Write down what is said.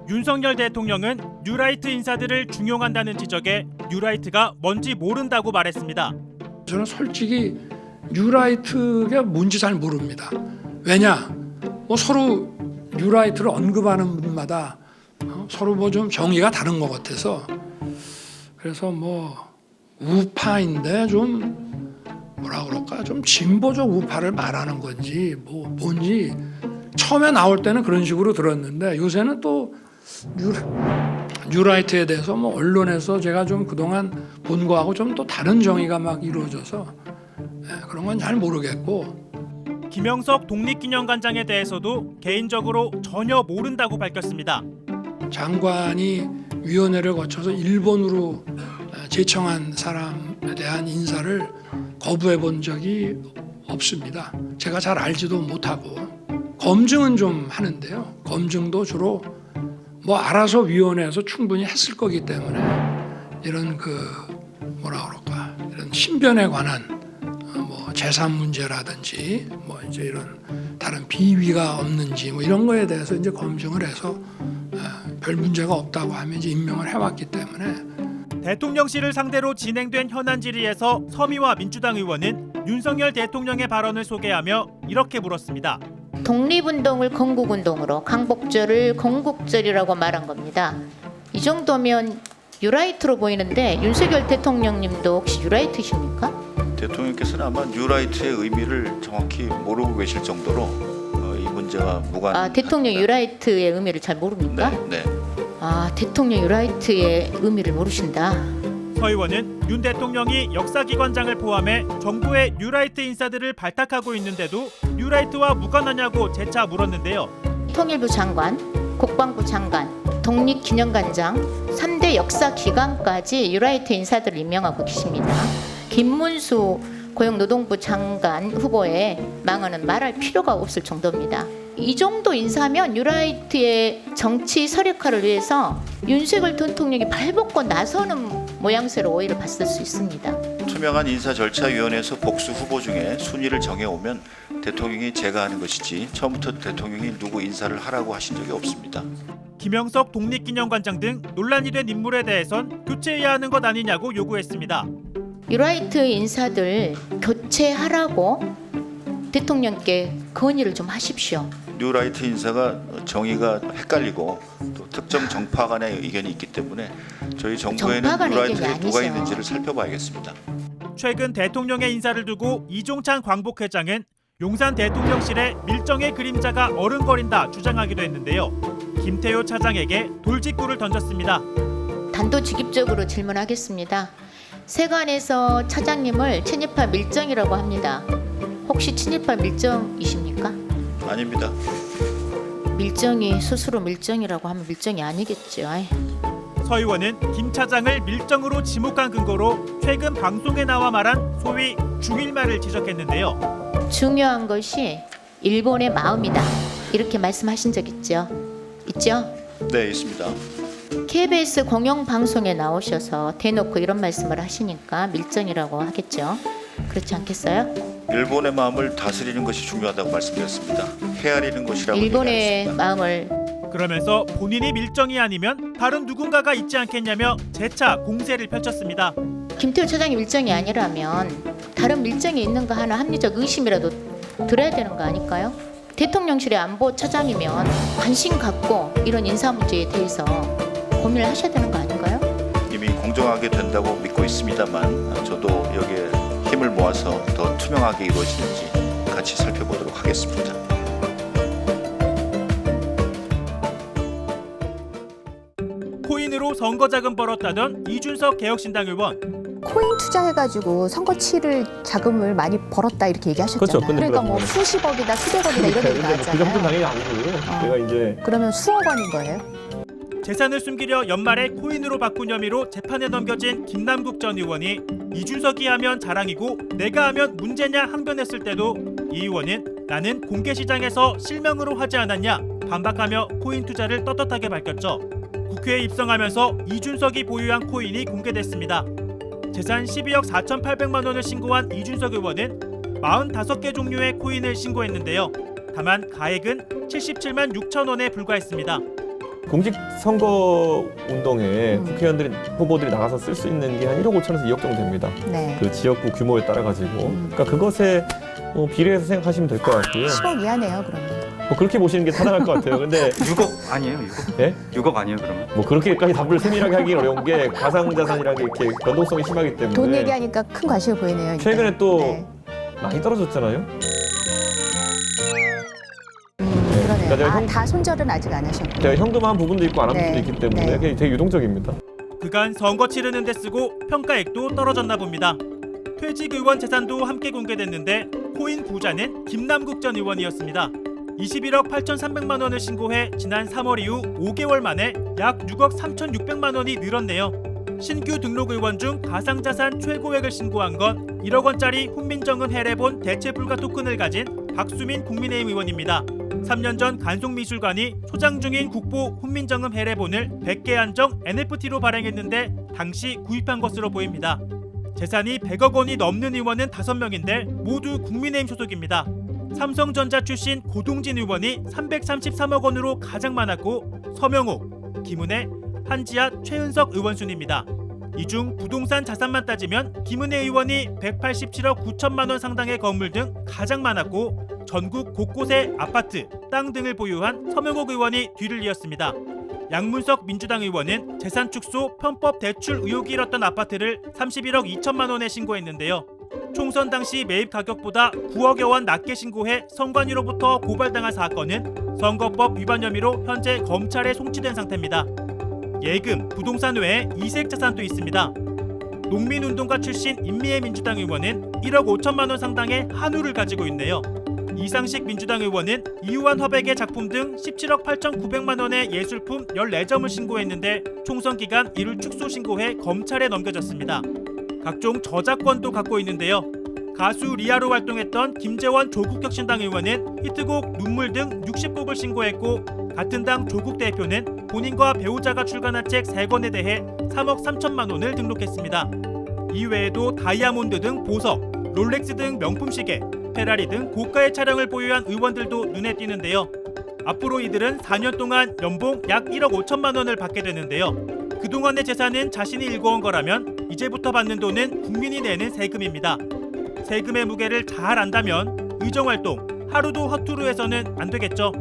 윤석열 대통령은 뉴라이트 인사들을 중용한다는 지적에 뉴라이트가 뭔지 모른다고 말했습니다. 저는 솔직히 뉴라이트가 뭔지 잘 모릅니다. 왜냐? 서로 뉴라이트를 언급하는 분마다 서로 좀 정의가 다른 것 같아서, 그래서 우파인데 좀 뭐라 그럴까, 좀 진보적 우파를 말하는 건지 뭔지 처음에 나올 때는 그런 식으로 들었는데, 요새는 또 뉴라이트에 대해서 언론에서 제가 좀 그동안 본 거하고 좀 또 다른 정의가 막 이루어져서 그런 건 잘 모르겠고. 김영석 독립기념관장에 대해서도 개인적으로 전혀 모른다고 밝혔습니다. 장관이 위원회를 거쳐서 일본으로 제청한 사람에 대한 인사를 거부해 본 적이 없습니다. 제가 잘 알지도 못하고. 검증은 좀 하는데요. 검증도 주로 알아서 위원회에서 충분히 했을 거기 때문에 이런 이런 신변에 관한 재산 문제라든지 이제 이런 다른 비위가 없는지 이런 거에 대해서 이제 검증을 해서 별 문제가 없다고 하면 이제 임명을 해왔기 때문에. 대통령실을 상대로 진행된 현안 질의에서 서미화 민주당 의원은 윤석열 대통령의 발언을 소개하며 이렇게 물었습니다. 독립운동을 건국운동으로 강복절을 건국절이라고 말한 겁니다. 이 정도면 뉴라이트로 보이는데 윤석열 대통령님도 혹시 뉴라이트십니까? 대통령께서는 아마 뉴라이트의 의미를 정확히 모르고 계실 정도로 이 문제가 무관. 대통령 뉴라이트의 의미를 잘 모릅니까? 네. 대통령 뉴라이트의 의미를 모르신다. 서 의원은 윤 대통령이 역사기관장을 포함해 정부의 뉴라이트 인사들을 발탁하고 있는데도 뉴라이트와 무관하냐고 재차 물었는데요. 통일부 장관, 국방부 장관, 독립기념관장, 3대 역사기관까지 뉴라이트 인사들을 임명하고 계십니다. 김문수 고용노동부 장관 후보에 망언은 말할 필요가 없을 정도입니다. 이 정도 인사면 뉴라이트의 정치 서력화를 위해서 윤석열 대통령이 발벗고 나서는 모양새로 오히려 봤을 수 있습니다. 투명한 인사절차위원회에서 복수 후보 중에 순위를 정해오면 대통령이 제가 하는 것이지 처음부터 대통령이 누구 인사를 하라고 하신 적이 없습니다. 김영석 독립기념관장 등 논란이 된 인물에 대해선 교체해야 하는 것 아니냐고 요구했습니다. 뉴라이트 인사들 교체하라고 대통령께 건의를 좀 하십시오. 뉴라이트 인사가 정의가 헷갈리고 또 특정 정파 간의 의견이 있기 때문에 저희 정부에는 뉴라이트에 누가 있는지를 살펴봐야겠습니다. 최근 대통령의 인사를 두고 이종찬 광복회장은 용산 대통령실에 밀정의 그림자가 어른거린다 주장하기도 했는데요. 김태효 차장에게 돌직구를 던졌습니다. 단도직입적으로 질문하겠습니다. 세관에서 차장님을 친일파 밀정이라고 합니다. 혹시 친일파 밀정이십니까? 아닙니다. 밀정이 스스로 밀정이라고 하면 밀정이 아니겠죠. 서 의원은 김 차장을 밀정으로 지목한 근거로 최근 방송에 나와 말한 소위 중일말을 지적했는데요. 중요한 것이 일본의 마음이다. 이렇게 말씀하신 적 있죠? 있죠? 네, 있습니다. KBS 공영방송에 나오셔서 대놓고 이런 말씀을 하시니까 밀정이라고 하겠죠. 그렇지 않겠어요? 일본의 마음을 다스리는 것이 중요하다고 말씀드렸습니다. 헤아리는 것이라고 일본의 얘기했습니다. 마음을 그러면서 본인이 밀정이 아니면 다른 누군가가 있지 않겠냐며 재차 공세를 펼쳤습니다. 김태호 차장이 밀정이 아니라면 다른 밀정이 있는가 하는 합리적 의심이라도 들어야 되는 거 아닐까요? 대통령실의 안보 차장이면 관심 갖고 이런 인사 문제에 대해서 고민을 하셔야 되는 거 아닌가요? 이미 공정하게 된다고 믿고 있습니다만 저도 여기에 힘을 모아서 더 투명하게 이루어지는지 같이 살펴보도록 하겠습니다. 코인으로 선거자금 벌었다던 이준석 개혁신당 의원. 코인 투자해가지고 선거 치를 자금을 많이 벌었다 이렇게 얘기하셨잖아요. 그렇죠. 그러니까 뭐 수십억이다 수백억이다 이런 얘기 그 나왔잖아요. 정도 당연히 아니고 내가 이제 그러면 수억 원인 거예요? 재산을 숨기려 연말에 코인으로 바꾼 혐의로 재판에 넘겨진 김남국 전 의원이 이준석이 하면 자랑이고 내가 하면 문제냐 항변했을 때도 이 의원은 나는 공개시장에서 실명으로 하지 않았냐 반박하며 코인 투자를 떳떳하게 밝혔죠. 국회에 입성하면서 이준석이 보유한 코인이 공개됐습니다. 재산 12억 4,800만 원을 신고한 이준석 의원은 45개 종류의 코인을 신고했는데요. 다만 가액은 77만 6천 원에 불과했습니다. 공직 선거 운동에 국회의원들이 후보들이 나가서 쓸 수 있는 게 한 1억 5천에서 2억 정도 됩니다. 네. 그 지역구 규모에 따라 가지고 그러니까 그것에 비례해서 생각하시면 될 것 같고요. 10억 이하네요, 그러면. 뭐 그렇게 보시는 게 타당할 것 같아요. 근데 6억 아니에요, 6억? 예? 6억 아니에요, 그러면? 뭐 그렇게까지 답을 세밀하게 하기 어려운 게 가상자산이라는 게 이렇게 변동성이 심하기 때문에 돈 얘기하니까 큰 관심이 보이네요. 일단. 최근에 또 네. 많이 떨어졌잖아요. 그러네요. 그러니까 제가 다 손절은 아직 안 하셨고. 제가 현금화한 부분도 있고 안 한 네. 부분도 있기 때문에 네. 그게 되게 유동적입니다. 그간 선거 치르는 데 쓰고 평가액도 떨어졌나 봅니다. 퇴직 의원 재산도 함께 공개됐는데 코인 부자는 김남국 전 의원이었습니다. 21억 8,300만 원을 신고해 지난 3월 이후 5개월 만에 약 6억 3,600만 원이 늘었네요. 신규 등록 의원 중 가상자산 최고액을 신고한 건 1억 원짜리 훈민정음 해례본 대체불가 토큰을 가진 박수민 국민의힘 의원입니다. 3년 전 간송미술관이 소장 중인 국보 훈민정음 해례본을 100개 한정 NFT로 발행했는데 당시 구입한 것으로 보입니다. 재산이 100억 원이 넘는 의원은 5명인데 모두 국민의힘 소속입니다. 삼성전자 출신 고동진 의원이 333억 원으로 가장 많았고 서명옥, 김은혜, 한지아, 최은석 의원 순입니다. 이 중 부동산 자산만 따지면 김은혜 의원이 187억 9천만 원 상당의 건물 등 가장 많았고 전국 곳곳에 아파트, 땅 등을 보유한 서명옥 의원이 뒤를 이었습니다. 양문석 민주당 의원은 재산 축소 편법 대출 의혹이 일었던 아파트를 31억 2천만 원에 신고했는데요. 총선 당시 매입 가격보다 9억여 원 낮게 신고해 선관위로부터 고발당한 사건은 선거법 위반 혐의로 현재 검찰에 송치된 상태입니다. 예금, 부동산 외에 이색 자산도 있습니다. 농민운동가 출신 임미애 민주당 의원은 1억 5천만 원 상당의 한우를 가지고 있네요. 이상식 민주당 의원은 이유한 화백의 작품 등 17억 8,900만 원의 예술품 14점을 신고했는데 총선 기간 이를 축소 신고해 검찰에 넘겨졌습니다. 각종 저작권도 갖고 있는데요. 가수 리아로 활동했던 김재원 조국혁신당 의원은 히트곡 눈물 등 60곡을 신고했고 같은 당 조국 대표는 본인과 배우자가 출간한 책 3권에 대해 3억 3천만 원을 등록했습니다. 이외에도 다이아몬드 등 보석, 롤렉스 등 명품 시계, 페라리 등 고가의 차량을 보유한 의원들도 눈에 띄는데요. 앞으로 이들은 4년 동안 연봉 약 1억 5천만 원을 받게 되는데요. 그동안의 재산은 자신이 일궈온 거라면 이제부터 받는 돈은 국민이 내는 세금입니다. 세금의 무게를 잘 안다면 의정활동, 하루도 허투루 해서는 안 되겠죠.